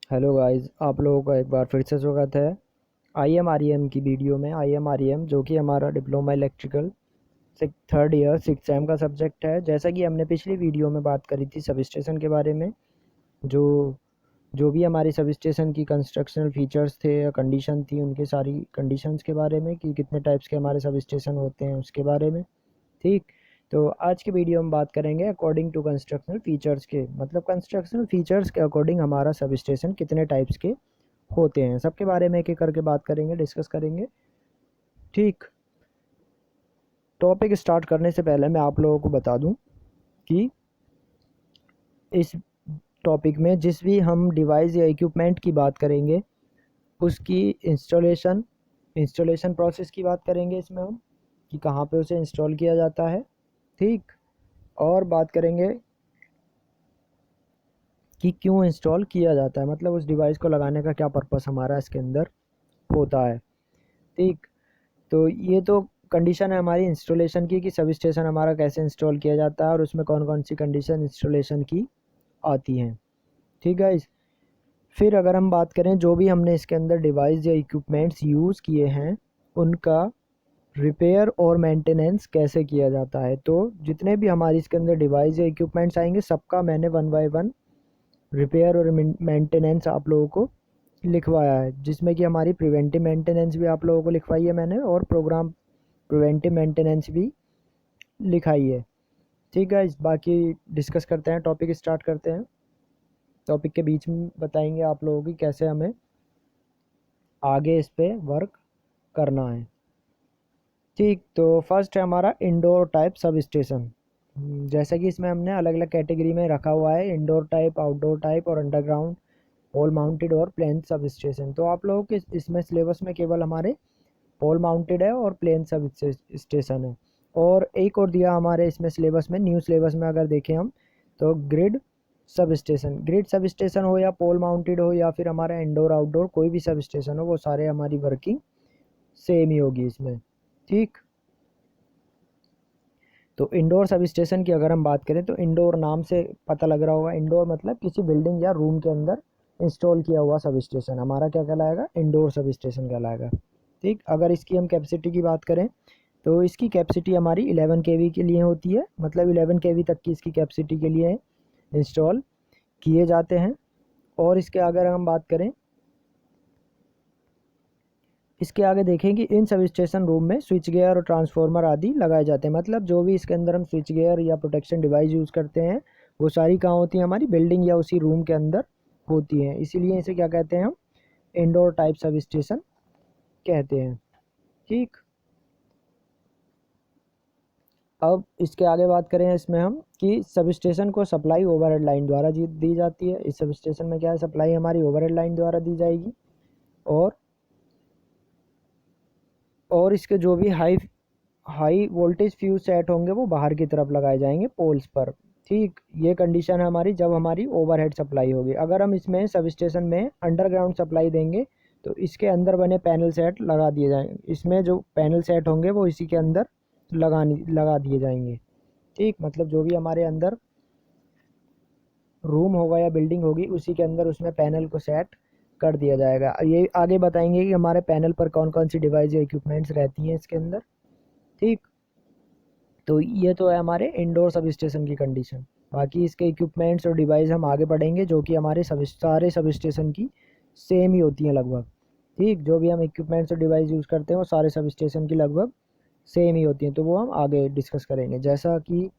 Hello guys, आप लोगों का एक बार फिर से स्वागत है IMREM की वीडियो में। IMREM जो कि हमारा diploma electrical third year six same का सब्जेक्ट है। जैसा कि हमने पिछली वीडियो में बात करी थी सब स्टेशन के बारे में, जो जो भी हमारी सब स्टेशन की कंस्ट्रक्शनल फीचर्स थे या कंडीशन थी, उनके सारी कंडीशंस के बारे में कि कितने टाइप्स के हमारे सब स्टेशन होते हैं उसके बारे में। ठीक, तो आज की वीडियो में बात करेंगे अकॉर्डिंग टू कंस्ट्रक्शनल फीचर्स के, मतलब कंस्ट्रक्शनल फीचर्स के अकॉर्डिंग हमारा सब स्टेशन कितने टाइप्स के होते हैं, सबके बारे में एक एक करके बात करेंगे, डिस्कस करेंगे। ठीक, टॉपिक स्टार्ट करने से पहले मैं आप लोगों को बता दूं कि इस टॉपिक में जिस भी हम डिवाइस या इक्विपमेंट की बात करेंगे उसकी इंस्टॉलेशन प्रोसेस की बात करेंगे इसमें हम, कि कहाँ पे उसे इंस्टॉल किया जाता है। ठीक, और बात करेंगे कि क्यों इंस्टॉल किया जाता है, मतलब उस डिवाइस को लगाने का क्या पर्पस हमारा इसके अंदर होता है। ठीक, तो ये तो कंडीशन है हमारी इंस्टॉलेशन की, कि सब स्टेशन हमारा कैसे इंस्टॉल किया जाता है और उसमें कौन कौन सी कंडीशन इंस्टॉलेशन की आती हैं। ठीक है। फिर अगर हम बात करें जो भी हमने इसके अंदर डिवाइस या इक्विपमेंट्स यूज़ किए हैं उनका रिपेयर और मेंटेनेंस कैसे किया जाता है, तो जितने भी हमारी इसके अंदर डिवाइस या इक्विपमेंट्स आएंगे सबका मैंने वन बाय वन रिपेयर और मेंटेनेंस आप लोगों को लिखवाया है, जिसमें कि हमारी प्रिवेंटिव मेंटेनेंस भी आप लोगों को लिखवाई है मैंने, और प्रोग्राम प्रिवेंटिव मेंटेनेंस भी लिखाई है। ठीक है, इस बाकी डिस्कस करते हैं, टॉपिक स्टार्ट करते हैं। टॉपिक के बीच में बताएंगे आप लोगों की कैसे हमें आगे इस पे वर्क करना है। ठीक, तो फर्स्ट है हमारा इंडोर टाइप सब स्टेशन। जैसा कि इसमें हमने अलग अलग कैटेगरी में रखा हुआ है, इंडोर टाइप, आउटडोर टाइप और अंडरग्राउंड पोल माउंटेड और प्लेन सब स्टेशन। तो आप लोगों के इसमें सिलेबस में केवल हमारे पोल माउंटेड है और प्लेन सब स्टेशन है। और एक और दिया हमारे इसमें सिलेबस में, न्यू सिलेबस में अगर देखें हम, तो ग्रिड सब स्टेशन हो या पोल माउंटेड हो या फिर हमारा इंडोर आउटडोर कोई भी सब स्टेशन हो, वो सारे हमारी वर्किंग सेम ही होगी इसमें। ठीक, तो इंडोर सब स्टेशन की अगर हम बात करें तो इंडोर नाम से पता लग रहा होगा, इंडोर मतलब किसी बिल्डिंग या रूम के अंदर इंस्टॉल किया हुआ सब स्टेशन हमारा क्या कहलाएगा, इंडोर सब स्टेशन कहलाएगा। ठीक, अगर इसकी हम कैपेसिटी की बात करें तो इसकी कैपेसिटी हमारी 11 केवी के लिए होती है, मतलब 11 केवी तक की इसकी कैपेसिटी के लिए इंस्टॉल किए जाते हैं। और इसके अगर हम बात करें, इसके आगे देखें कि इन सब स्टेशन रूम में स्विच गियर और ट्रांसफार्मर आदि लगाए जाते हैं, मतलब जो भी इसके अंदर हम स्विच गियर या प्रोटेक्शन डिवाइस यूज़ करते हैं वो सारी कहाँ होती हैं, हमारी बिल्डिंग या उसी रूम के अंदर होती हैं। इसीलिए इसे क्या कहते हैं हम, इंडोर टाइप सब स्टेशन कहते हैं। ठीक, अब इसके आगे बात करें इसमें हम कि सब स्टेशन को सप्लाई ओवरहेड लाइन द्वारा दी जाती है। इस सब स्टेशन में क्या है, सप्लाई हमारी ओवरहेड लाइन द्वारा दी जाएगी। और इसके जो भी high high voltage fuse set होंगे वो बाहर की तरफ लगाए जाएंगे पोल्स पर। ठीक, ये कंडीशन है हमारी जब हमारी ओवरहेड सप्लाई होगी। अगर हम इसमें सब स्टेशन में अंडरग्राउंड सप्लाई देंगे तो इसके अंदर बने पैनल सेट लगा दिए जाएंगे, इसमें जो पैनल सेट होंगे वो इसी के अंदर लगा दिए जाएंगे। ठीक, मतलब जो भी हमारे अंदर रूम होगा या बिल्डिंग होगी उसी के अंदर उसमें पैनल को सेट कर दिया जाएगा। ये आगे बताएंगे कि हमारे पैनल पर कौन कौन सी डिवाइस या इक्विपमेंट्स रहती हैं इसके अंदर। ठीक, तो ये तो है हमारे इंडोर सब स्टेशन की कंडीशन। बाकी इसके इक्विपमेंट्स और डिवाइस हम आगे पढ़ेंगे, जो कि हमारे सारे सब स्टेशन की सेम ही होती हैं लगभग। ठीक, जो भी हम इक्विपमेंट्स और डिवाइस यूज़ करते हैं वो सारे सब स्टेशन की लगभग सेम ही होती हैं, तो वो हम आगे डिस्कस करेंगे। जैसा कि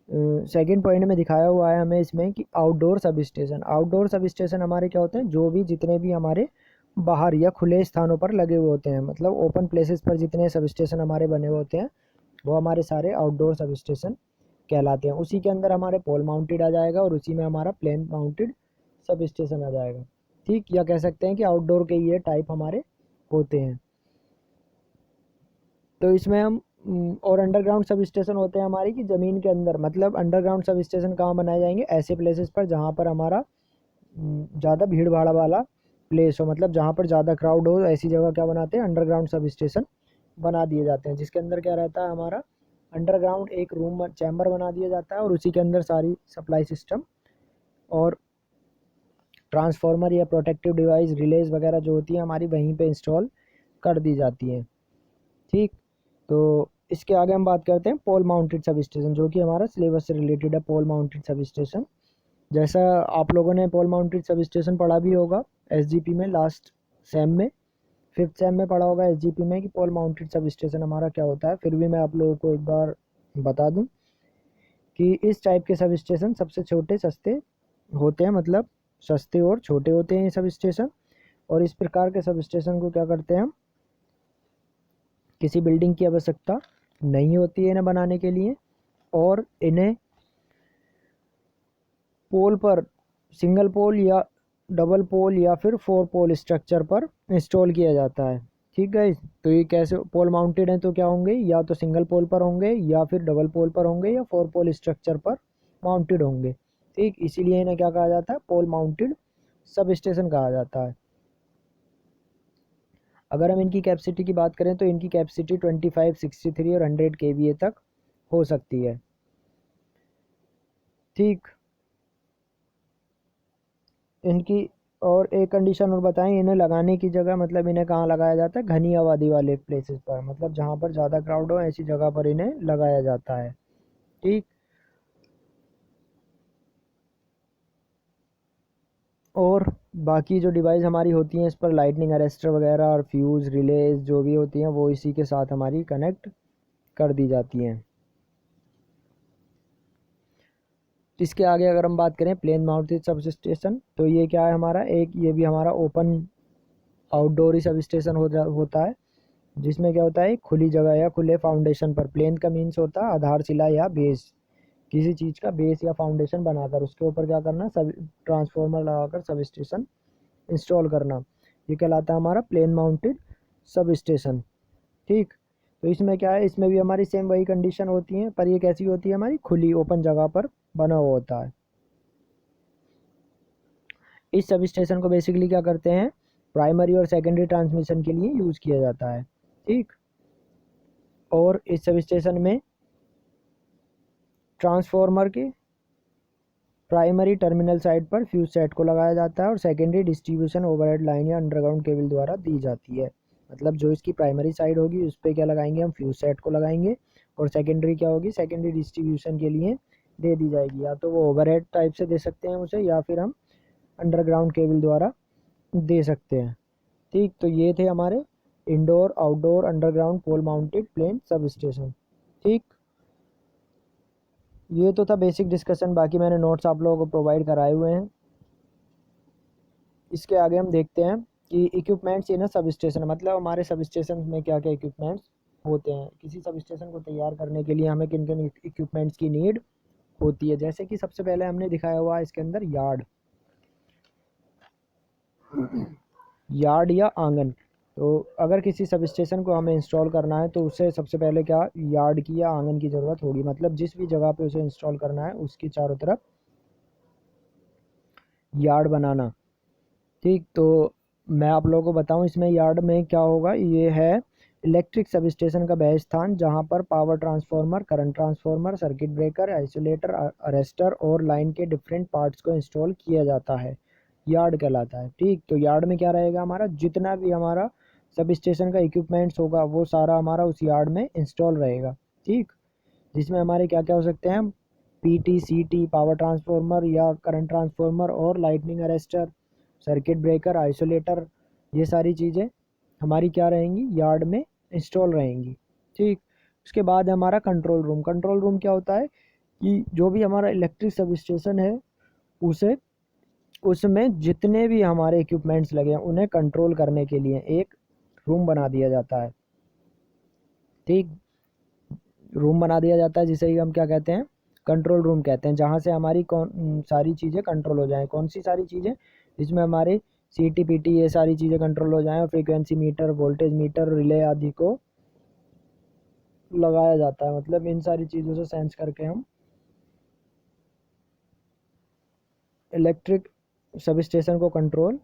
सेकंड पॉइंट में दिखाया हुआ है हमें इसमें कि आउटडोर सब स्टेशन हमारे क्या होते हैं, जो भी जितने भी हमारे बाहर या खुले स्थानों पर लगे हुए होते हैं, मतलब ओपन प्लेसेस पर जितने सब स्टेशन हमारे बने हुए होते हैं वो हमारे सारे आउटडोर सब स्टेशन कहलाते हैं। उसी के अंदर हमारे पोल माउंटेड आ जाएगा और उसी में हमारा प्लेन माउंटेड सब स्टेशन आ जाएगा। ठीक, या कह सकते हैं कि आउटडोर के ये टाइप हमारे होते हैं। तो इसमें हम और अंडरग्राउंड सब स्टेशन होते हैं हमारी कि ज़मीन के अंदर, मतलब अंडरग्राउंड सब स्टेशन कहाँ बनाए जाएंगे, ऐसे प्लेसेस पर जहाँ पर हमारा ज़्यादा भीड़ भाड़ वाला प्लेस हो, मतलब जहाँ पर ज़्यादा क्राउड हो, ऐसी जगह क्या बनाते हैं, अंडरग्राउंड सब स्टेशन बना दिए जाते हैं, जिसके अंदर क्या रहता है हमारा अंडरग्राउंड एक रूम चैम्बर बना दिया जाता है और उसी के अंदर सारी सप्लाई सिस्टम और ट्रांसफार्मर या प्रोटेक्टिव डिवाइस रिलेज वगैरह जो होती है हमारी वहीं पे इंस्टॉल कर दी जाती हैं। ठीक, तो इसके आगे हम बात करते हैं पोल माउंटेड सब स्टेशन, जो कि हमारा सिलेबस से रिलेटेड है। पोल माउंटेड सब स्टेशन, जैसा आप लोगों ने पोल माउंटेड सब स्टेशन पढ़ा भी होगा एसजीपी में, लास्ट सेम में, 5th सेम में पढ़ा होगा एसजीपी में कि पोल माउंटेड सब स्टेशन हमारा क्या होता है। फिर भी मैं आप लोगों को एक बार बता दूं कि इस टाइप के सब स्टेशन सबसे छोटे सस्ते होते हैं, मतलब सस्ते और छोटे होते हैं ये सब स्टेशन। और इस प्रकार के सब स्टेशन को क्या करते हैं हम, किसी बिल्डिंग की आवश्यकता नहीं होती है इन्हें बनाने के लिए, और इन्हें पोल पर, सिंगल पोल या डबल पोल या फिर 4 पोल स्ट्रक्चर पर इंस्टॉल किया जाता है। ठीक गाइस, तो ये कैसे पोल माउंटेड हैं तो क्या होंगे, या तो सिंगल पोल पर होंगे या फिर डबल पोल पर होंगे या 4 पोल स्ट्रक्चर पर माउंटेड होंगे। ठीक, इसीलिए इन्हें क्या कहा जाता है, पोल माउंटेड सब स्टेशन कहा जाता है। अगर हम इनकी कैपेसिटी की बात करें तो इनकी कैपेसिटी 25, 63 और 100 kVA तक हो सकती है। ठीक, इनकी और एक कंडीशन और बताएं, इन्हें लगाने की जगह, मतलब इन्हें कहाँ लगाया जाता है, घनी आबादी वाले प्लेसेस पर, मतलब जहाँ पर ज़्यादा क्राउड हो ऐसी जगह पर इन्हें लगाया जाता है। ठीक, और बाकी जो डिवाइस हमारी होती हैं इस पर लाइटनिंग अरेस्टर वगैरह और फ्यूज़ रिलेज जो भी होती हैं वो इसी के साथ हमारी कनेक्ट कर दी जाती हैं। इसके आगे अगर हम बात करें प्लेन माउंटेड सब स्टेशन, तो ये क्या है हमारा, एक ये भी हमारा ओपन आउटडोर ही सब स्टेशन होता है, जिसमें क्या होता है, खुली जगह या खुले फाउंडेशन पर, प्लेन का मीन्स होता है आधारशिला या बेस, किसी चीज़ का बेस या फाउंडेशन बनाकर उसके ऊपर क्या करना, सब ट्रांसफार्मर लगाकर सब स्टेशन इंस्टॉल करना, ये कहलाता है हमारा प्लेन माउंटेड सब स्टेशन। ठीक, तो इसमें क्या है, इसमें भी हमारी सेम वही कंडीशन होती है, पर ये कैसी होती है, हमारी खुली ओपन जगह पर बना हुआ होता है। इस सब स्टेशन को बेसिकली क्या करते हैं, प्राइमरी और सेकेंडरी ट्रांसमिशन के लिए यूज़ किया जाता है। ठीक, और इस सब स्टेशन में ट्रांसफार्मर के प्राइमरी टर्मिनल साइड पर फ्यूज सेट को लगाया जाता है और सेकेंडरी डिस्ट्रीब्यूशन ओवरहेड लाइन या अंडरग्राउंड केबल द्वारा दी जाती है। मतलब जो इसकी प्राइमरी साइड होगी उस पर क्या लगाएंगे, हम फ्यूज सेट को लगाएंगे, और सेकेंडरी क्या होगी, सेकेंडरी डिस्ट्रीब्यूशन के लिए दे दी जाएगी, या तो वो ओवरहेड टाइप से दे सकते हैं उसे या फिर हम अंडरग्राउंड केबल द्वारा दे सकते हैं। ठीक, तो ये थे हमारे इंडोर आउटडोर अंडरग्राउंड पोल माउंटेड प्लेन सब स्टेशन। ठीक, ये तो था बेसिक डिस्कशन, बाकी मैंने नोट्स आप लोगों को प्रोवाइड कराए हुए हैं। इसके आगे हम देखते हैं कि इक्विपमेंट्स इन सब स्टेशन, मतलब हमारे सब स्टेशन में क्या क्या इक्विपमेंट्स होते हैं। किसी सब स्टेशन को तैयार करने के लिए हमें किन किन इक्विपमेंट्स की नीड होती है, जैसे कि सबसे पहले हमने दिखाया हुआ है इसके अंदर यार्ड, यार्ड या आंगन। तो अगर किसी सब स्टेशन को हमें इंस्टॉल करना है तो उसे सबसे पहले क्या, यार्ड की या आंगन की ज़रूरत होगी, मतलब जिस भी जगह पे उसे इंस्टॉल करना है उसकी चारों तरफ यार्ड बनाना। ठीक, तो मैं आप लोगों को बताऊं इसमें यार्ड में क्या होगा, ये है इलेक्ट्रिक सब स्टेशन का वह स्थान जहां पर power transformer, current transformer, circuit breaker, isolator, arrester और लाइन के डिफरेंट पार्ट्स को इंस्टॉल किया जाता है, यार्ड कहलाता है। ठीक, तो यार्ड में क्या रहेगा, हमारा जितना भी हमारा सब स्टेशन का इक्विपमेंट्स होगा वो सारा हमारा उस यार्ड में इंस्टॉल रहेगा। ठीक, जिसमें हमारे क्या क्या हो सकते हैं, पीटी, सीटी, पावर ट्रांसफार्मर या करंट ट्रांसफार्मर और lightning arrester, circuit breaker, isolator, ये सारी चीज़ें हमारी क्या रहेंगी, यार्ड में इंस्टॉल रहेंगी। ठीक, उसके बाद है हमारा कंट्रोल रूम। कंट्रोल रूम क्या होता है कि जो भी हमारा इलेक्ट्रिक सब स्टेशन है उसे, उसमें जितने भी हमारे इक्विपमेंट्स लगे हैं उन्हें कंट्रोल करने के लिए एक रूम बना दिया जाता है। ठीक, रूम बना दिया जाता है जिसे ही हम क्या कहते हैं, कंट्रोल रूम कहते हैं, जहाँ से हमारी कौन सारी चीज़ें कंट्रोल हो जाएं। कौन सी सारी चीज़ें, जिसमें हमारे सीटी पीटी ये सारी चीज़ें कंट्रोल हो जाएं, और frequency meter, voltage meter, relay आदि को लगाया जाता है। मतलब इन सारी चीज़ों से सेंस करके हम इलेक्ट्रिक सब स्टेशन को कंट्रोल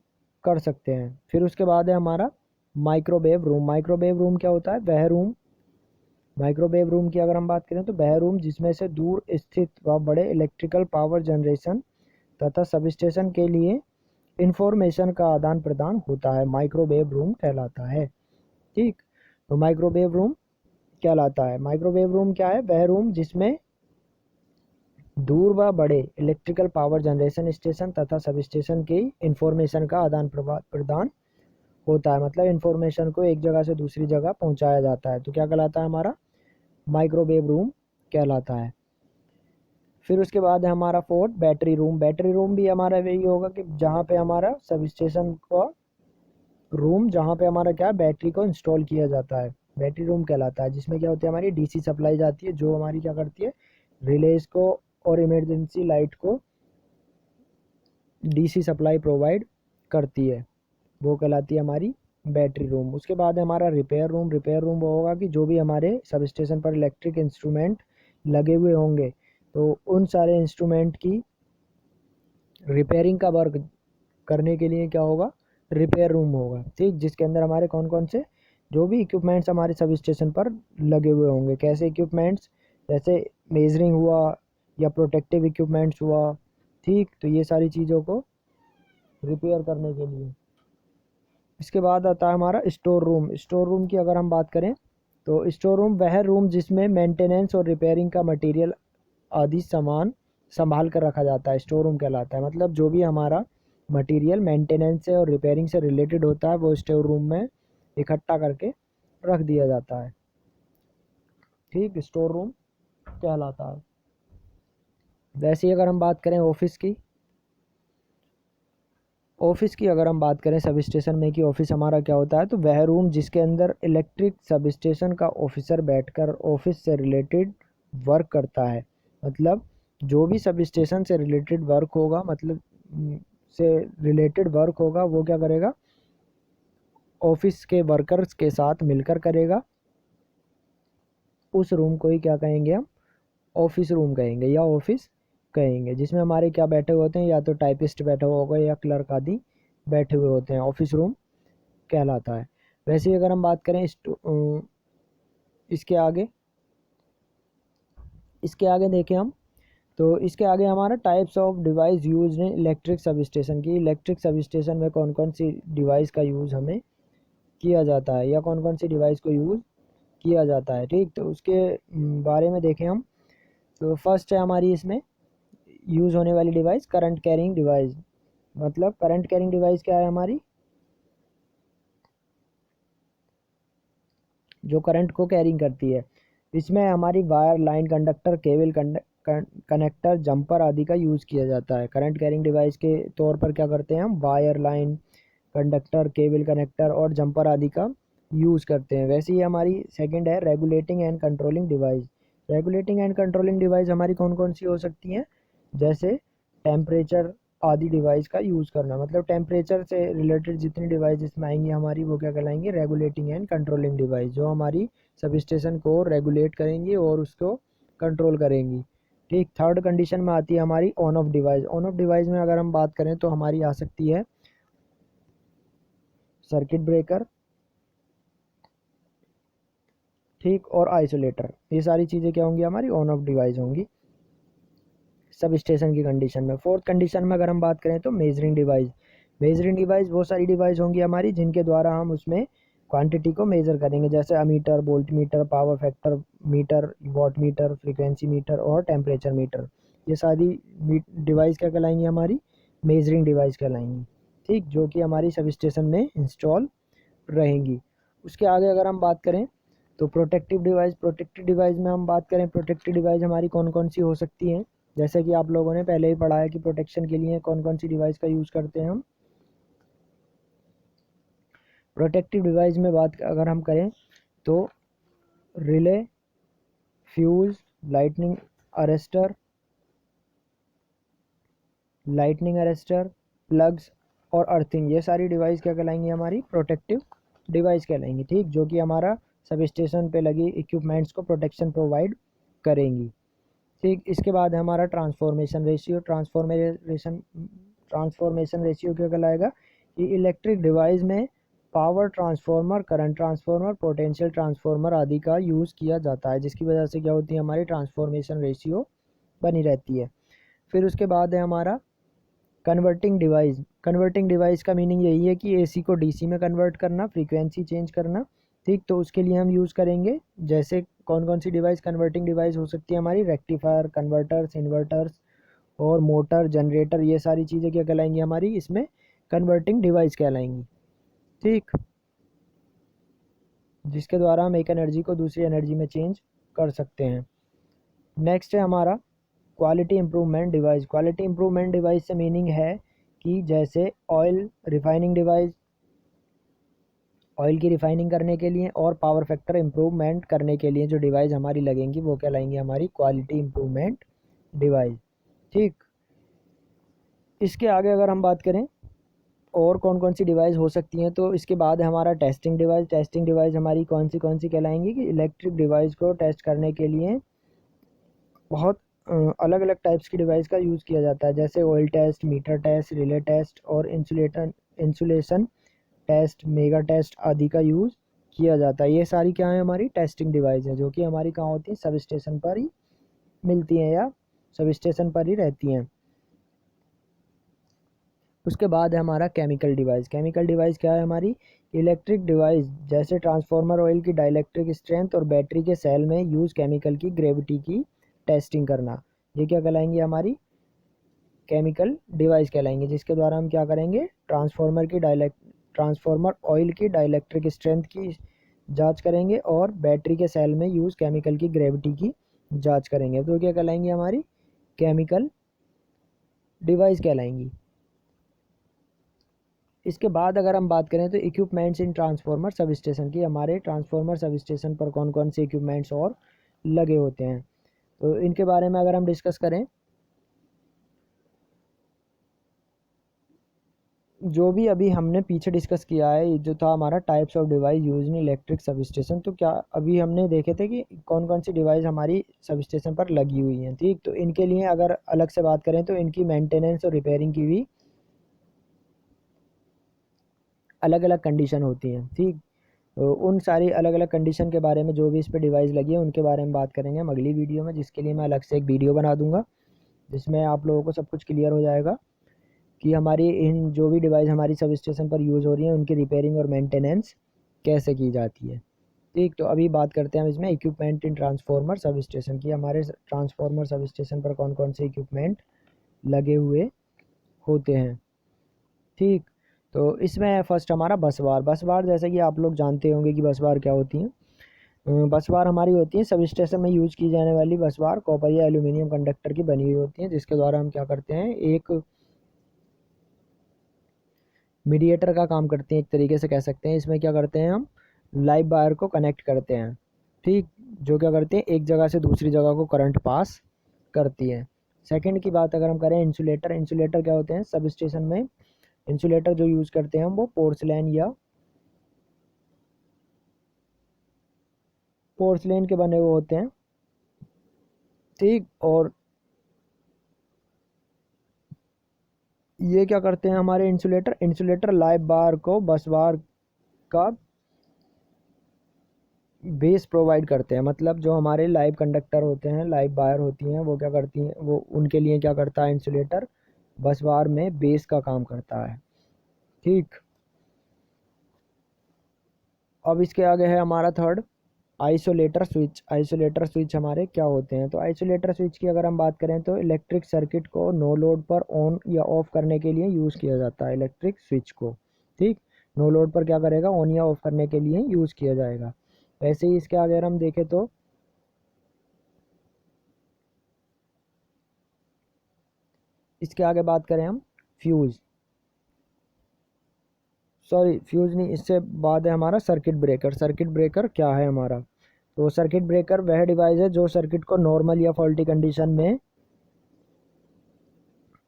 कर सकते हैं। फिर उसके बाद है हमारा माइक्रोवेव रूम। माइक्रोवेव रूम क्या होता है, वह रूम, माइक्रोवेव रूम की अगर हम बात करें तो वह रूम जिसमें से दूर स्थित व बड़े इलेक्ट्रिकल पावर जनरेशन तथा सब स्टेशन के लिए इंफॉर्मेशन का आदान प्रदान होता है, माइक्रोवेव रूम कहलाता है। ठीक, तो माइक्रोवेव रूम कहलाता है। माइक्रोवेव रूम क्या है? वह रूम जिसमें दूर व बड़े इलेक्ट्रिकल पावर जनरेशन स्टेशन तथा सब स्टेशन की इंफॉर्मेशन का आदान प्रदान होता है। मतलब इंफॉर्मेशन को एक जगह से दूसरी जगह पहुंचाया जाता है, तो क्या कहलाता है? हमारा माइक्रोवेव रूम कहलाता है। फिर उसके बाद है हमारा fourth battery room. Battery room भी हमारा यही होगा कि जहाँ पे हमारा सब स्टेशन का रूम, जहाँ पे हमारा क्या है, बैटरी को इंस्टॉल किया जाता है, बैटरी रूम कहलाता है। जिसमें क्या होती है? हमारी डीसी सप्लाई जाती है, जो हमारी क्या करती है? रिलेज को और इमरजेंसी लाइट को डीसी सप्लाई प्रोवाइड करती है, वो कहलाती है हमारी बैटरी रूम। उसके बाद है हमारा रिपेयर रूम। रिपेयर रूम वो होगा कि जो भी हमारे सब स्टेशन पर इलेक्ट्रिक इंस्ट्रूमेंट लगे हुए होंगे, तो उन सारे इंस्ट्रूमेंट की रिपेयरिंग का वर्क करने के लिए क्या होगा? रिपेयर रूम होगा। ठीक, जिसके अंदर हमारे कौन कौन से जो भी इक्विपमेंट्स हमारे सब स्टेशन पर लगे हुए होंगे, कैसे इक्विपमेंट्स, जैसे मेजरिंग हुआ या प्रोटेक्टिव इक्विपमेंट्स हुआ। ठीक, तो ये सारी चीज़ों को रिपेयर करने के लिए। इसके बाद आता है हमारा स्टोर रूम। स्टोर रूम की अगर हम बात करें तो स्टोर रूम वह रूम जिसमें मेंटेनेंस और रिपेयरिंग का मटेरियल आदि सामान संभाल कर रखा जाता है, स्टोर रूम कहलाता है। मतलब जो भी हमारा मटेरियल मेंटेनेंस से और रिपेयरिंग से रिलेटेड होता है, वो स्टोर रूम में इकट्ठा करके रख दिया जाता है। ठीक, स्टोर रूम कहलाता है। वैसे ही अगर हम बात करें ऑफिस की अगर हम बात करें सब स्टेशन में कि ऑफिस हमारा क्या होता है, तो वह रूम जिसके अंदर इलेक्ट्रिक सब स्टेशन का ऑफिसर बैठकर ऑफिस से रिलेटेड वर्क करता है। मतलब जो भी सब स्टेशन से रिलेटेड वर्क होगा, मतलब से रिलेटेड वर्क होगा, वो क्या करेगा? ऑफिस के वर्कर्स के साथ मिलकर करेगा। उस रूम को ही क्या कहेंगे हम? ऑफिस रूम कहेंगे या ऑफिस कहेंगे। जिसमें हमारे क्या बैठे हुए होते हैं? या तो टाइपिस्ट बैठा हुआ होगा या क्लर्क आदि बैठे हुए होते हैं, ऑफिस रूम कहलाता है। वैसे ही अगर हम बात करें इसके आगे देखें हम, तो इसके आगे हमारा types of device use in electric sub station की। इलेक्ट्रिक सब स्टेशन में कौन कौन सी डिवाइस का यूज़ हमें किया जाता है या कौन कौन सी डिवाइस को यूज़ किया जाता है। ठीक, तो उसके बारे में देखें हम, तो फर्स्ट है हमारी इसमें यूज़ होने वाली डिवाइस करंट कैरिंग डिवाइस। मतलब करंट कैरिंग डिवाइस क्या है? हमारी जो करंट को कैरिंग करती है। इसमें हमारी wire, line, conductor, cable, connector, jumper आदि का यूज़ किया जाता है। करंट कैरिंग डिवाइस के तौर पर क्या करते हैं हम? Wire, line, conductor, cable, connector और जंपर आदि का यूज़ करते हैं। वैसे ही हमारी सेकंड है regulating and controlling device. Regulating and controlling device हमारी कौन कौन सी हो सकती हैं? जैसे टेम्परेचर आदि डिवाइस का यूज़ करना। मतलब टेम्परेचर से रिलेटेड जितनी डिवाइस इसमें आएंगी हमारी, वो क्या कहलाएंगी? रेगुलेटिंग एंड कंट्रोलिंग डिवाइस, जो हमारी सब स्टेशन को रेगुलेट करेंगी और उसको कंट्रोल करेंगी। ठीक, थर्ड कंडीशन में आती है हमारी on off device. On off device में अगर हम बात करें तो हमारी आ सकती है सर्किट ब्रेकर, ठीक, और आइसोलेटर। ये सारी चीज़ें क्या होंगी? हमारी ऑन ऑफ डिवाइस होंगी सब स्टेशन की कंडीशन में। फोर्थ कंडीशन में अगर हम बात करें तो मेजरिंग डिवाइस। मेजरिंग डिवाइस वो सारी डिवाइस होंगी हमारी जिनके द्वारा हम उसमें क्वांटिटी को मेज़र करेंगे, जैसे ammeter, volt meter, power factor metre, watt meter, frequency meter और टेम्परेचर मीटर। ये सारी डिवाइस क्या कहलाएंगी? हमारी मेजरिंग डिवाइस कहलाएंगी। ठीक, जो कि हमारी सब स्टेशन में इंस्टॉल रहेंगी। उसके आगे अगर हम बात करें तो प्रोटेक्टिव डिवाइस। प्रोटेक्टिव डिवाइस में हम बात करें, प्रोटेक्टिव डिवाइस हमारी कौन कौन सी हो सकती हैं? जैसे कि आप लोगों ने पहले ही पढ़ा है कि प्रोटेक्शन के लिए कौन कौन सी डिवाइस का यूज़ करते हैं हम। प्रोटेक्टिव डिवाइस में बात अगर हम करें तो relay, fuse, lightning arrester, plugs और अर्थिंग, ये सारी डिवाइस क्या कहलाएंगी? हमारी प्रोटेक्टिव डिवाइस कहलाएंगी। ठीक, जो कि हमारा सब स्टेशन पे लगी इक्विपमेंट्स को प्रोटेक्शन प्रोवाइड करेंगी। ठीक, इसके बाद है हमारा ट्रांसफॉर्मेशन रेशियो। ट्रांसफॉर्मेशन रेशियो क्या कहलाएगा? कि इलेक्ट्रिक डिवाइस में power transformer, current transformer, potential transformer आदि का यूज़ किया जाता है, जिसकी वजह से क्या होती है? हमारी ट्रांसफॉर्मेशन रेशियो बनी रहती है। फिर उसके बाद है हमारा कन्वर्टिंग डिवाइस का मीनिंग यही है कि एसी को डीसी में कन्वर्ट करना, फ्रीक्वेंसी चेंज करना। ठीक, तो उसके लिए हम यूज़ करेंगे, जैसे कौन कौन सी डिवाइस कन्वर्टिंग डिवाइस हो सकती है हमारी, रेक्टिफायर, कन्वर्टर्स, इन्वर्टर्स और मोटर, जनरेटर, ये सारी चीज़ें क्या कहलाएंगी हमारी, इसमें कन्वर्टिंग डिवाइस कहलाएंगी। ठीक, जिसके द्वारा हम एक एनर्जी को दूसरी एनर्जी में चेंज कर सकते हैं। नेक्स्ट है हमारा quality improvement device. Quality improvement device से मीनिंग है कि जैसे ऑयल रिफाइनिंग डिवाइस, ऑयल की रिफाइनिंग करने के लिए और पावर फैक्टर इंप्रूवमेंट करने के लिए जो डिवाइस हमारी लगेंगी वो कहलाएंगी हमारी क्वालिटी इंप्रूवमेंट डिवाइस। ठीक, इसके आगे अगर हम बात करें और कौन कौन सी डिवाइस हो सकती हैं, तो इसके बाद है हमारा टेस्टिंग डिवाइस। टेस्टिंग डिवाइस हमारी कौन सी कहलाएंगी कि इलेक्ट्रिक डिवाइस को टेस्ट करने के लिए बहुत अलग अलग टाइप्स की डिवाइस का यूज़ किया जाता है, जैसे oil test, meter test, relay test और इंसुलेशन टेस्ट, मेगा टेस्ट आदि का यूज़ किया जाता है। ये सारी क्या है हमारी टेस्टिंग डिवाइस है, जो कि हमारी कहाँ होती है, सब स्टेशन पर ही मिलती हैं या सब स्टेशन पर ही रहती हैं। उसके बाद है हमारा केमिकल डिवाइस। केमिकल डिवाइस क्या है हमारी, इलेक्ट्रिक डिवाइस जैसे ट्रांसफार्मर ऑयल की डाइलेक्ट्रिक स्ट्रेंथ और बैटरी के सेल में यूज़ केमिकल की ग्रेविटी की टेस्टिंग करना, ये क्या कहलाएंगी हमारी केमिकल डिवाइस कहलाएंगे, जिसके द्वारा हम क्या करेंगे, ट्रांसफार्मर ऑयल की डाइलेक्ट्रिक स्ट्रेंथ की जांच करेंगे और बैटरी के सेल में यूज़ केमिकल की ग्रेविटी की जांच करेंगे, तो क्या कहलाएंगी हमारी केमिकल डिवाइस कहलाएंगी। इसके बाद अगर हम बात करें तो इक्विपमेंट्स इन ट्रांसफार्मर सब स्टेशन की, हमारे ट्रांसफार्मर सब स्टेशन पर कौन कौन से इक्विपमेंट्स और लगे होते हैं, तो इनके बारे में अगर हम डिस्कस करें, जो भी अभी हमने पीछे डिस्कस किया है जो था हमारा types of device use in electric sub station, तो क्या अभी हमने देखे थे कि कौन कौन सी डिवाइस हमारी सब स्टेशन पर लगी हुई हैं। ठीक, तो इनके लिए अगर अलग से बात करें तो इनकी मेंटेनेंस और रिपेयरिंग की भी अलग अलग कंडीशन होती हैं। ठीक, तो उन सारी अलग अलग कंडीशन के बारे में जो भी इस पर डिवाइस लगी है उनके बारे में बात करेंगे हम अगली वीडियो में, जिसके लिए मैं अलग से एक वीडियो बना दूंगा जिसमें आप लोगों को सब कुछ क्लियर हो जाएगा कि हमारी इन जो भी डिवाइस हमारी सब स्टेशन पर यूज़ हो रही हैं उनकी रिपेयरिंग और मेंटेनेंस कैसे की जाती है। ठीक, तो अभी बात करते हैं हम इसमें इक्विपमेंट इन ट्रांसफार्मर सब स्टेशन की, हमारे ट्रांसफार्मर सब स्टेशन पर कौन कौन से इक्विपमेंट लगे हुए होते हैं। ठीक, तो इसमें फर्स्ट हमारा बस बार। बस बार जैसे कि आप लोग जानते होंगे कि बस बार क्या होती हैं। बस बार हमारी होती है सब स्टेशन में यूज की जाने वाली बस बार कॉपर या एल्यूमिनियम कंडक्टर की बनी हुई होती है, जिसके द्वारा हम क्या करते हैं, एक मीडिएटर का काम करते हैं, एक तरीके से कह सकते हैं। इसमें क्या करते हैं, हम लाइव वायर को कनेक्ट करते हैं। ठीक, जो क्या करते हैं, एक जगह से दूसरी जगह को करंट पास करती है। सेकंड की बात अगर हम करें, इंसुलेटर। इंसुलेटर क्या होते हैं, सब स्टेशन में इंसुलेटर जो यूज़ करते हैं हम वो पोर्सलेन के बने हुए होते हैं। ठीक, और ये क्या करते हैं हमारे इंसुलेटर लाइव बार को बस बार का बेस प्रोवाइड करते हैं, मतलब जो हमारे लाइव कंडक्टर होते हैं, लाइव वायर होती हैं, वो क्या करती हैं, वो उनके लिए क्या करता है इंसुलेटर, बस बार में बेस का काम करता है। ठीक, अब इसके आगे है हमारा third isolator switch. Isolator switch हमारे क्या होते हैं, तो आइसोलेटर स्विच की अगर हम बात करें तो इलेक्ट्रिक सर्किट को नो लोड पर ऑन या ऑफ करने के लिए यूज़ किया जाता है इलेक्ट्रिक स्विच को। ठीक, नो लोड पर क्या करेगा, ऑन या ऑफ करने के लिए यूज़ किया जाएगा। वैसे ही इसके आगे अगर हम देखें तो इसके आगे बात करें हम फ्यूज़, सॉरी फ्यूज़ नहीं, इससे बाद है हमारा सर्किट ब्रेकर। सर्किट ब्रेकर क्या है हमारा, तो सर्किट ब्रेकर वह डिवाइस है जो सर्किट को नॉर्मल या फॉल्टी कंडीशन में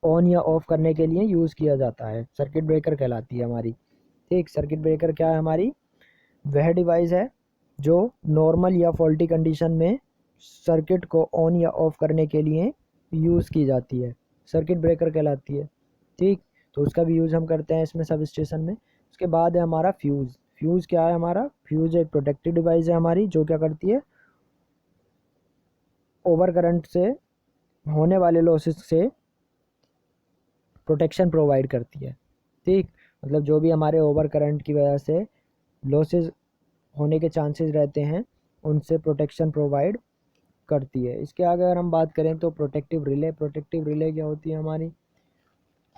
ऑन या ऑफ करने के लिए यूज़ किया जाता है, सर्किट ब्रेकर कहलाती है हमारी। ठीक, सर्किट ब्रेकर क्या है हमारी, वह डिवाइस है जो नॉर्मल या फॉल्टी कंडीशन में सर्किट को ऑन या ऑफ करने के लिए यूज़ की जाती है, सर्किट ब्रेकर कहलाती है। ठीक, तो उसका भी यूज़ हम करते हैं इसमें सब स्टेशन में। उसके बाद है हमारा फ्यूज़। फ्यूज़ क्या है हमारा, फ्यूज़ एक प्रोटेक्टिव डिवाइस है हमारी जो क्या करती है, ओवर करंट से होने वाले लॉसेस से प्रोटेक्शन प्रोवाइड करती है। ठीक, मतलब जो भी हमारे ओवर करंट की वजह से लॉसेस होने के चांसेस रहते हैं उनसे प्रोटेक्शन प्रोवाइड करती है। इसके आगे अगर हम बात करें तो प्रोटेक्टिव रिले क्या होती है हमारी?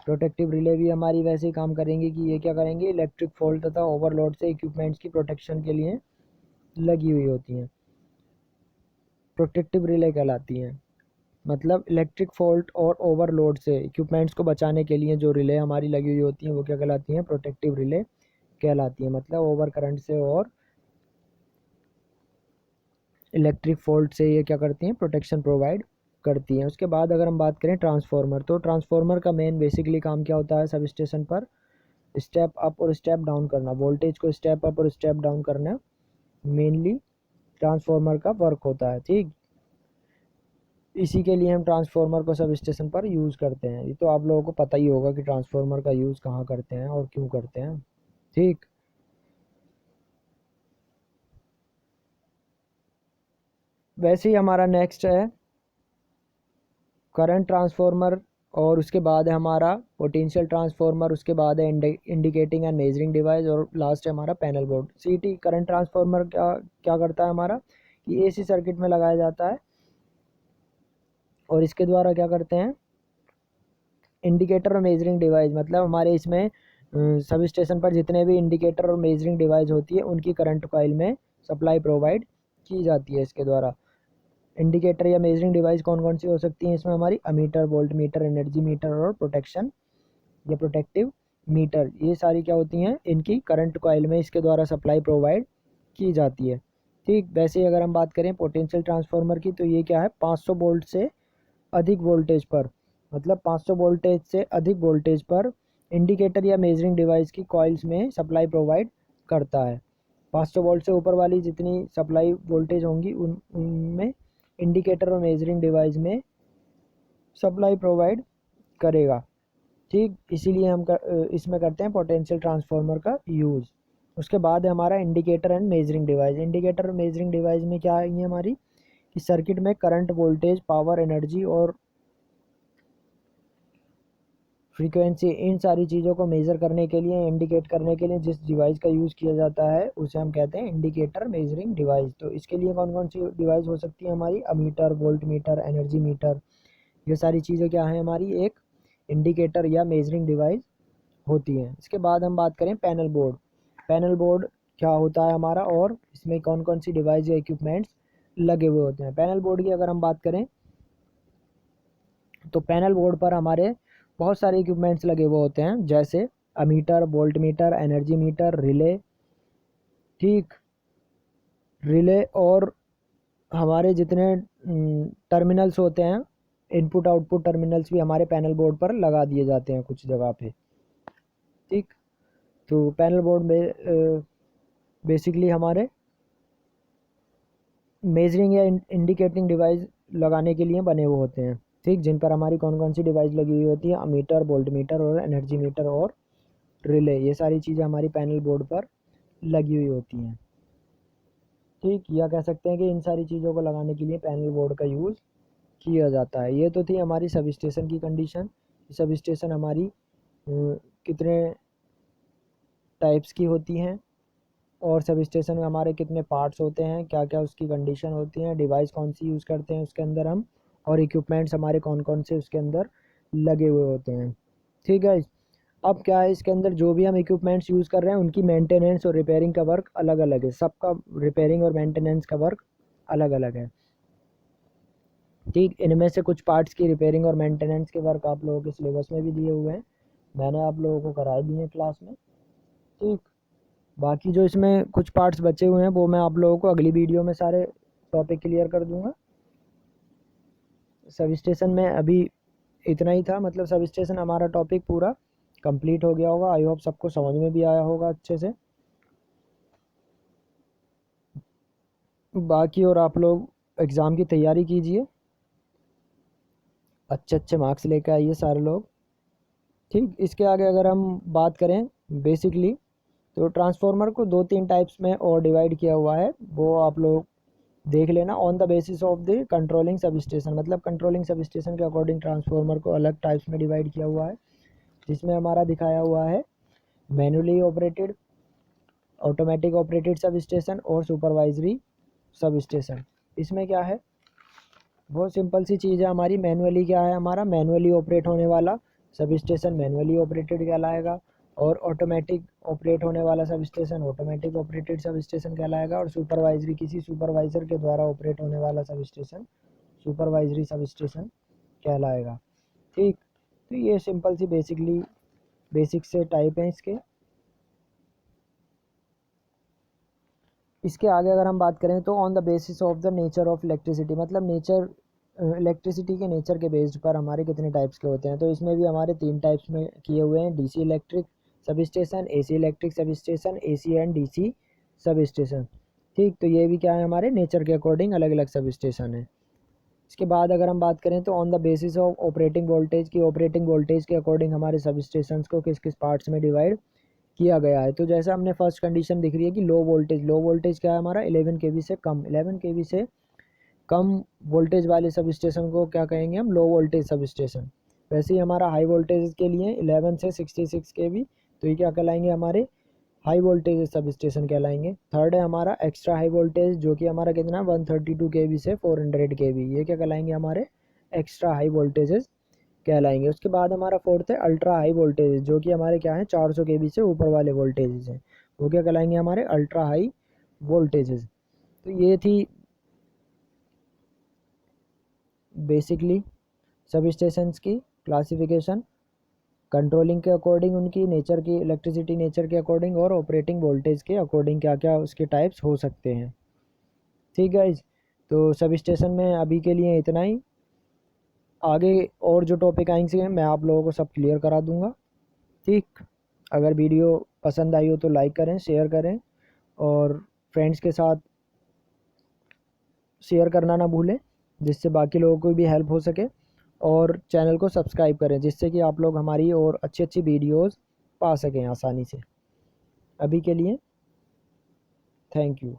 प्रोटेक्टिव रिले भी हमारी वैसे ही काम करेंगे कि ये क्या करेंगे, इलेक्ट्रिक फॉल्ट तथा ओवरलोड से इक्विपमेंट्स की प्रोटेक्शन के लिए लगी हुई होती हैं, प्रोटेक्टिव रिले कहलाती हैं। मतलब इलेक्ट्रिक फॉल्ट और ओवरलोड से इक्विपमेंट्स को बचाने के लिए जो रिले हमारी लगी हुई होती हैं वो क्या कहलाती हैं? प्रोटेक्टिव रिले कहलाती हैं। मतलब ओवर करंट से और इलेक्ट्रिक फॉल्ट से ये क्या करती हैं? प्रोटेक्शन प्रोवाइड करती हैं। उसके बाद अगर हम बात करें ट्रांसफार्मर, तो ट्रांसफार्मर का मेन बेसिकली काम क्या होता है? सब स्टेशन पर स्टेप अप और स्टेप डाउन करना, वोल्टेज को स्टेप अप और स्टेप डाउन करना मेनली ट्रांसफार्मर का वर्क होता है। ठीक, इसी के लिए हम ट्रांसफार्मर को सब स्टेशन पर यूज़ करते हैं। ये तो आप लोगों को पता ही होगा कि ट्रांसफार्मर का यूज़ कहाँ करते हैं और क्यों करते हैं। ठीक, वैसे ही हमारा नेक्स्ट है करंट ट्रांसफार्मर, और उसके बाद है हमारा पोटेंशियल ट्रांसफार्मर, उसके बाद है इंडिकेटिंग एंड मेजरिंग डिवाइस, और लास्ट है हमारा पैनल बोर्ड। सीटी करंट ट्रांसफार्मर क्या क्या करता है हमारा कि एसी सर्किट में लगाया जाता है, और इसके द्वारा क्या करते हैं? इंडिकेटर और मेजरिंग डिवाइस, मतलब हमारे इसमें सब स्टेशन पर जितने भी इंडिकेटर और मेजरिंग डिवाइस होती है उनकी करंट कॉइल में सप्लाई प्रोवाइड की जाती है इसके द्वारा। इंडिकेटर या मेजरिंग डिवाइस कौन कौन सी हो सकती हैं इसमें हमारी? Ammeter, volt meter, energy meter और प्रोटेक्शन या प्रोटेक्टिव मीटर, ये सारी क्या होती हैं? इनकी करंट कॉइल में इसके द्वारा सप्लाई प्रोवाइड की जाती है। ठीक, वैसे ही अगर हम बात करें पोटेंशियल ट्रांसफार्मर की, तो ये क्या है? 500 वोल्ट से अधिक वोल्टेज पर, मतलब 500 वोल्टेज से अधिक वोल्टेज पर इंडिकेटर या मेजरिंग डिवाइस की कॉइल्स में सप्लाई प्रोवाइड करता है। 500 वोल्ट से ऊपर वाली जितनी सप्लाई वोल्टेज होंगी उनमें इंडिकेटर और मेजरिंग डिवाइस में सप्लाई प्रोवाइड करेगा। ठीक, इसीलिए हम इसमें करते हैं पोटेंशियल ट्रांसफार्मर का यूज़। उसके बाद है हमारा indicator and measuring device. Indicator और मेजरिंग डिवाइस में क्या है हमारी कि सर्किट में करंट, वोल्टेज, पावर, एनर्जी और फ्रीक्वेंसी, इन सारी चीज़ों को मेज़र करने के लिए, इंडिकेट करने के लिए जिस डिवाइस का यूज़ किया जाता है उसे हम कहते हैं इंडिकेटर मेजरिंग डिवाइस। तो इसके लिए कौन कौन सी डिवाइस हो सकती है हमारी? Ammeter, volt meter, energy meter, ये सारी चीज़ें क्या है हमारी? एक इंडिकेटर या मेजरिंग डिवाइस होती हैं। इसके बाद हम बात करें पैनल बोर्ड। पैनल बोर्ड क्या होता है हमारा, और इसमें कौन कौन सी डिवाइस या इक्विपमेंट्स लगे हुए होते हैं? पैनल बोर्ड की अगर हम बात करें तो पैनल बोर्ड पर हमारे बहुत सारे इक्विपमेंट्स लगे हुए होते हैं, जैसे ammeter, volt meter, energy meter, relay. ठीक, रिले और हमारे जितने टर्मिनल्स होते हैं, इनपुट आउटपुट टर्मिनल्स भी हमारे पैनल बोर्ड पर लगा दिए जाते हैं कुछ जगह पे। ठीक, तो पैनल बोर्ड में बेसिकली हमारे मेजरिंग या इंडिकेटिंग डिवाइस लगाने के लिए बने हुए होते हैं। ठीक, जिन पर हमारी कौन कौन सी डिवाइस लगी हुई होती है? अमीटर, वोल्ट मीटर और एनर्जी मीटर और रिले, ये सारी चीज़ें हमारी पैनल बोर्ड पर लगी हुई होती हैं। ठीक, या कह सकते हैं कि इन सारी चीज़ों को लगाने के लिए पैनल बोर्ड का यूज़ किया जाता है। ये तो थी हमारी सब स्टेशन की कंडीशन। सब स्टेशन हमारी कितने टाइप्स की होती हैं, और सब स्टेशन में हमारे कितने पार्ट्स होते हैं, क्या क्या उसकी कंडीशन होती हैं, डिवाइस कौन सी यूज़ करते हैं उसके अंदर हम, और इक्विपमेंट्स हमारे कौन कौन से उसके अंदर लगे हुए होते हैं। ठीक है, अब क्या है इसके अंदर जो भी हम इक्विपमेंट्स यूज़ कर रहे हैं उनकी मेंटेनेंस और रिपेयरिंग का वर्क अलग अलग है। सबका रिपेयरिंग और मेंटेनेंस का वर्क अलग अलग है। ठीक, इनमें से कुछ पार्ट्स की रिपेयरिंग और मेंटेनेंस के वर्क आप लोगों के सिलेबस में भी दिए हुए हैं, मैंने आप लोगों को कराए भी हैं क्लास में। ठीक, बाकी जो इसमें कुछ पार्ट्स बचे हुए हैं वो मैं आप लोगों को अगली वीडियो में सारे टॉपिक क्लियर कर दूंगा। सब स्टेशन में अभी इतना ही था, मतलब सब स्टेशन हमारा टॉपिक पूरा कंप्लीट हो गया होगा। आई होप सबको समझ में भी आया होगा अच्छे से। बाकी और आप लोग एग्ज़ाम की तैयारी कीजिए, अच्छे अच्छे मार्क्स लेकर आइए सारे लोग। ठीक, इसके आगे अगर हम बात करें बेसिकली, तो ट्रांसफार्मर को 2-3 टाइप्स में और डिवाइड किया हुआ है, वो आप लोग देख लेना। On the basis of the controlling sub station, मतलब कंट्रोलिंग सब स्टेशन के अकॉर्डिंग ट्रांसफार्मर को अलग टाइप्स में डिवाइड किया हुआ है। जिसमें हमारा दिखाया हुआ है manually operated, automatic operated sub station और सुपरवाइजरी सब स्टेशन। इसमें क्या है, बहुत सिंपल सी चीज़ है हमारी। मैनुअली क्या है, हमारा मैनुअली ऑपरेट होने वाला सब स्टेशन मैनुअली ऑपरेटेड कहलाएगा, और ऑटोमेटिक ऑपरेट होने वाला sub station automatic operated sub station कहलाएगा, और सुपरवाइजरी किसी सुपरवाइज़र के द्वारा ऑपरेट होने वाला sub station supervisory sub station कहलाएगा। ठीक, तो ये सिंपल सी बेसिक से टाइप हैं इसके। इसके आगे अगर हम बात करें तो on the basis of the nature of electricity, मतलब नेचर इलेक्ट्रिसिटी के नेचर के बेस्ड पर हमारे कितने टाइप्स के होते हैं। तो इसमें भी हमारे 3 टाइप्स में किए हुए हैं, DC electric sub station, AC electric sub station, AC and DC sub station. ठीक, तो ये भी क्या है, हमारे नेचर के अकॉर्डिंग अलग अलग सब स्टेशन है। इसके बाद अगर हम बात करें तो on the basis of operating voltage की, ऑपरेटिंग वोल्टेज के अकॉर्डिंग हमारे सब स्टेशन को किस किस पार्ट्स में डिवाइड किया गया है। तो जैसा हमने फर्स्ट कंडीशन दिख रही है कि लो वोल्टेज क्या है हमारा 11 केवी से कम, 11 केवी से कम वोल्टेज वाले सब स्टेशन को क्या कहेंगे हम, लो वोल्टेज सब स्टेशन। वैसे ही हमारा हाई वोल्टेज के लिए 11 से 66 केवी, तो ये क्या कहलाएंगे, हमारे हाई वोल्टेज सब स्टेशन कहलाएंगे। थर्ड है हमारा एक्स्ट्रा हाई वोल्टेज, जो कि हमारा कितना 132 केवी से 400 केवी, ये क्या कहलाएंगे, हमारे एक्स्ट्रा हाई वोल्टेजेस कहलाएंगे। उसके बाद हमारा फोर्थ है अल्ट्रा हाई वोल्टेज, जो कि हमारे क्या है 400 केवी से ऊपर वाले वोल्टेजेस हैं, वो क्या कहलाएंगे, हमारे अल्ट्रा हाई वोल्टेजेस। तो ये थी बेसिकली सब स्टेशंस की क्लासिफिकेशन, कंट्रोलिंग के अकॉर्डिंग उनकी नेचर की, इलेक्ट्रिसिटी नेचर के अकॉर्डिंग और ऑपरेटिंग वोल्टेज के अकॉर्डिंग क्या क्या उसके टाइप्स हो सकते हैं। ठीक है, तो सब स्टेशन में अभी के लिए इतना ही। आगे और जो टॉपिक आएंगे मैं आप लोगों को सब क्लियर करा दूंगा। ठीक, अगर वीडियो पसंद आई हो तो लाइक करें, शेयर करें, और फ्रेंड्स के साथ शेयर करना ना भूलें, जिससे बाकी लोगों को भी हेल्प हो सके। और चैनल को सब्सक्राइब करें, जिससे कि आप लोग हमारी और अच्छी अच्छी वीडियोस पा सकें आसानी से। अभी के लिए थैंक यू।